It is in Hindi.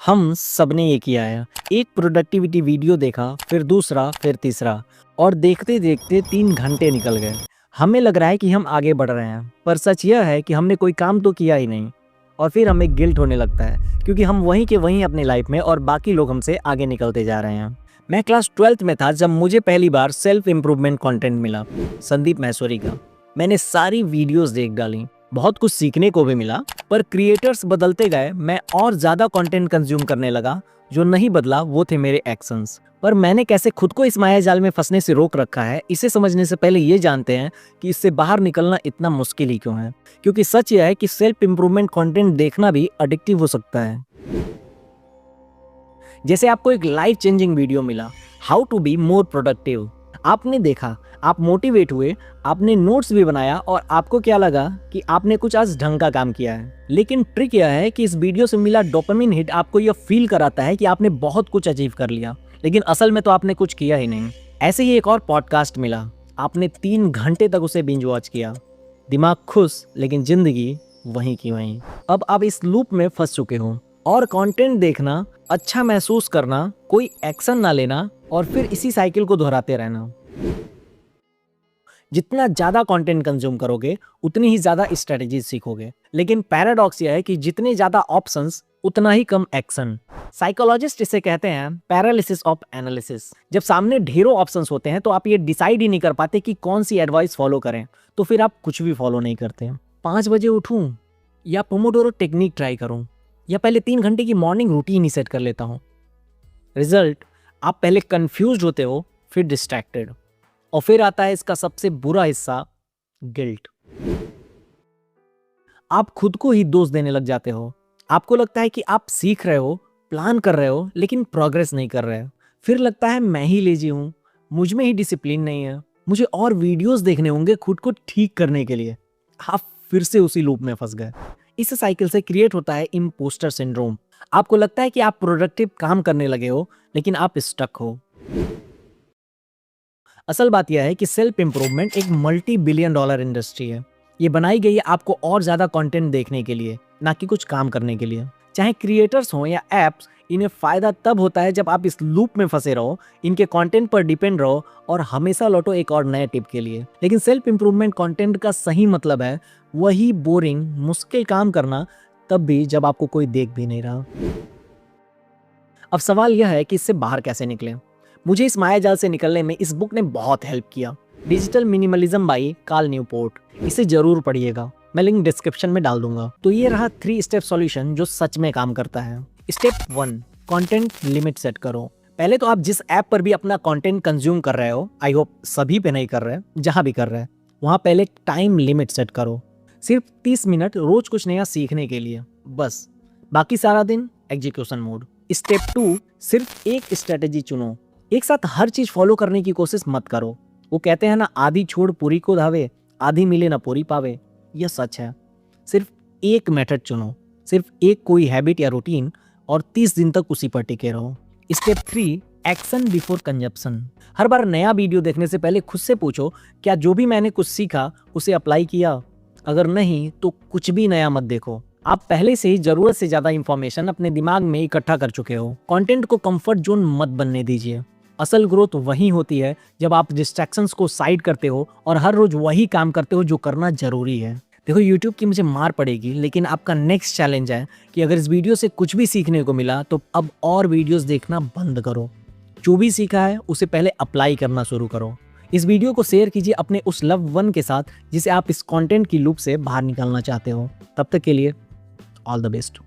हम सबने ये किया है। एक प्रोडक्टिविटी वीडियो देखा, फिर दूसरा, फिर तीसरा और देखते देखते 3 घंटे निकल गए। हमें लग रहा है कि हम आगे बढ़ रहे हैं, पर सच यह है कि हमने कोई काम तो किया ही नहीं। और फिर हमें गिल्ट होने लगता है क्योंकि हम वहीं के वहीं अपनी लाइफ में और बाकी लोग हमसे आगे निकलते जा रहे हैं। मैं क्लास 12th में था जब मुझे पहली बार सेल्फ इम्प्रूवमेंट कंटेंट मिला, संदीप मैसूरी का। मैंने सारी वीडियोस देख डाली, बहुत कुछ सीखने को भी मिला, पर क्रिएटर्स बदलते गए, मैं और ज्यादा कंटेंट कंज्यूम करने लगा। जो नहीं बदला वो थे मेरे एक्शंस। पर मैंने कैसे खुद को इस माया जाल में फंसने से रोक रखा है, इसे समझने से पहले ये जानते हैं कि इससे बाहर निकलना इतना मुश्किल ही क्यों है। क्योंकि सच यह है कि सेल्फ इम्प्रूवमेंट कंटेंट देखना भी एडिक्टिव हो सकता है। जैसे आपको एक लाइफ चेंजिंग वीडियो मिला, how to be more productive. आपने देखा, आप मोटिवेट हुए, आपने नोट्स भी बनाया और आपको क्या लगा कि आपने कुछ आज ढंग का काम किया है। लेकिन ट्रिक यह है कि इस वीडियो से मिला डोपामिन हिट आपको यह फील कराता है कि आपने बहुत कुछ अचीव कर लिया, लेकिन असल में तो आपने कुछ किया ही नहीं। ऐसे ही एक और पॉडकास्ट मिला, आपने 3 घंटे तक उसे बिंज वॉच किया, दिमाग खुश लेकिन जिंदगी वहीं की वहीं। अब आप इस लूप में फंस चुके हो और कंटेंट देखना, अच्छा महसूस करना, कोई एक्शन ना लेना और फिर इसी साइकिल को दोहराते रहना। जितना ज्यादा कंटेंट कंज्यूम करोगे उतनी ही ज्यादा स्ट्रेटजी सीखोगे, लेकिन पैराडॉक्स यह है कि जितने ज्यादा ऑप्शंस उतना ही कम एक्शन। साइकोलॉजिस्ट इसे कहते हैं पैरालिसिस ऑफ एनालिसिस। जब सामने ढेरों ऑप्शंस होते हैं तो आप ये डिसाइड ही नहीं कर पाते कि कौन सी एडवाइस फॉलो करें, तो फिर आप कुछ भी फॉलो नहीं करते। 5 बजे उठूं या पोमोडोरो टेक्निक ट्राई करूं या पहले 3 घंटे की मॉर्निंग रूटीन ही सेट कर लेता हूं। रिजल्ट, आप पहले कंफ्यूज्ड होते हो, फिर डिस्ट्रैक्टेड, और फिर आता है इसका सबसे बुरा हिस्सा, गिल्ट। आप खुद को ही दोष देने लग जाते हो। आपको लगता है कि आप सीख रहे हो, प्लान कर रहे हो, लेकिन प्रोग्रेस नहीं कर रहे हो। फिर लगता है मैं ही लेजी हूं, मुझ में ही डिसिप्लिन नहीं है, मुझे और वीडियोस देखने होंगे खुद को ठीक करने के लिए। आप फिर से उसी लूप में फंस गए। इस साइकिल से क्रिएट होता है इम्पोस्टर सिंड्रोम। आपको लगता है कि आप प्रोडक्टिव काम करने लगे हो, लेकिन आप स्टक हो। असल बात यह है कि सेल्फ इंप्रूवमेंट एक $multi-billion इंडस्ट्री है। ये बनाई गई है आपको और ज्यादा कंटेंट देखने के लिए, ना कि कुछ काम करने के लिए। चाहे क्रिएटर्स हो या एप्स, इन्हें फायदा तब होता है जब आप इस लूप में फंसे रहो, इनके कंटेंट पर डिपेंड रहो और हमेशा लौटो एक और नए टिप के लिए। लेकिन सेल्फ इंप्रूवमेंट कंटेंट का सही मतलब है वही बोरिंग, मुश्किल काम करना, तब भी जब आपको कोई देख भी नहीं रहा। अब सवाल यह है कि इससे बाहर कैसे निकलें। मुझे इस मायाजाल से निकलने में इस बुक ने बहुत हेल्प किया, digital minimalism by Cal Newport. इसे जरूर पढ़िएगा, मैं लिंक डिस्क्रिप्शन में डाल दूंगा। तो ये रहा 3 स्टेप सॉल्यूशन जो सच में काम करता है। स्टेप 1, कंटेंट लिमिट सेट करो। पहले तो आप जिस ऐप पर भी अपना कंटेंट कंज्यूम कर रहे हो, आई होप सभी पे नहीं कर रहे, जहां भी कर रहे हैं, वहां पहले टाइम लिमिट सेट करो। सिर्फ 30 मिनट रोज कुछ नया सीखने के लिए, बस। बाकी सारा दिन एग्जीक्यूशन मोड। स्टेप 2, सिर्फ एक स्ट्रेटेजी चुनो। एक साथ हर चीज फॉलो करने की कोशिश मत करो। वो कहते हैं ना, आधी छोड़ पूरी को धावे, आधी मिले ना पूरी पावे। यह सच है। सिर्फ एक मेथड चुनो, सिर्फ एक कोई हैबिट या रूटीन, और 30 दिन तक उसी पर टिके रहो। Step 3, action before consumption. हर बार नया वीडियो देखने से पहले खुद से पूछो, क्या जो भी मैंने कुछ सीखा उसे अप्लाई किया? अगर नहीं तो कुछ भी नया मत देखो। आप पहले से ही जरूरत से ज्यादा इंफॉर्मेशन अपने दिमाग में इकट्ठा कर चुके हो। कंटेंट को कंफर्ट जोन मत बनने दीजिए। असल ग्रोथ वही होती है जब आप डिस्ट्रैक्शंस को साइड करते हो और हर रोज वही काम करते हो जो करना जरूरी है। देखो, YouTube की मुझे मार पड़ेगी, लेकिन आपका नेक्स्ट चैलेंज है कि अगर इस वीडियो से कुछ भी सीखने को मिला तो अब और वीडियोस देखना बंद करो। जो भी सीखा है उसे पहले अप्लाई करना शुरू करो। इस वीडियो को शेयर कीजिए अपने उस लव्ड वन के साथ जिसे आप इस कंटेंट की लूप से बाहर निकालना चाहते हो। तब तक के लिए ऑल द बेस्ट।